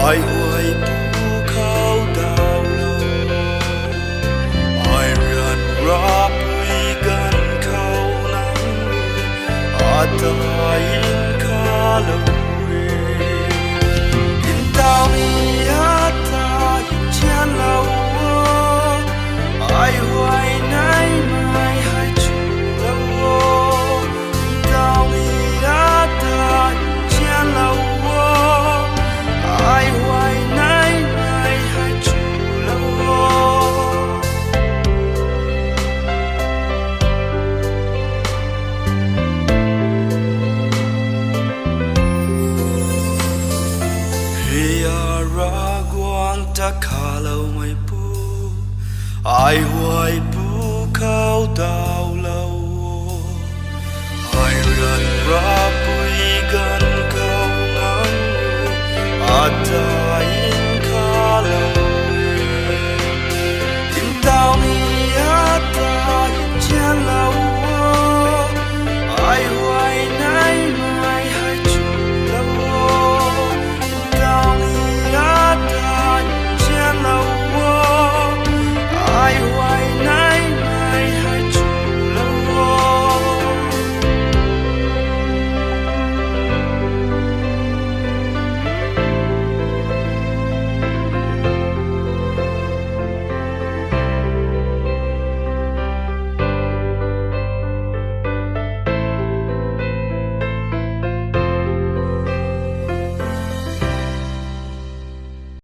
Ai huay pukhou dawlou, ai ryanra gan atai nkhalou, Ntauni atai nzianlou, ai huaynei mai hai chulou, Ntauni atai nzianlou. Ai huaynei mai hai chulou, aravgwang ta khalo meipu, ai huay pukhou dawlou, ai ryanra.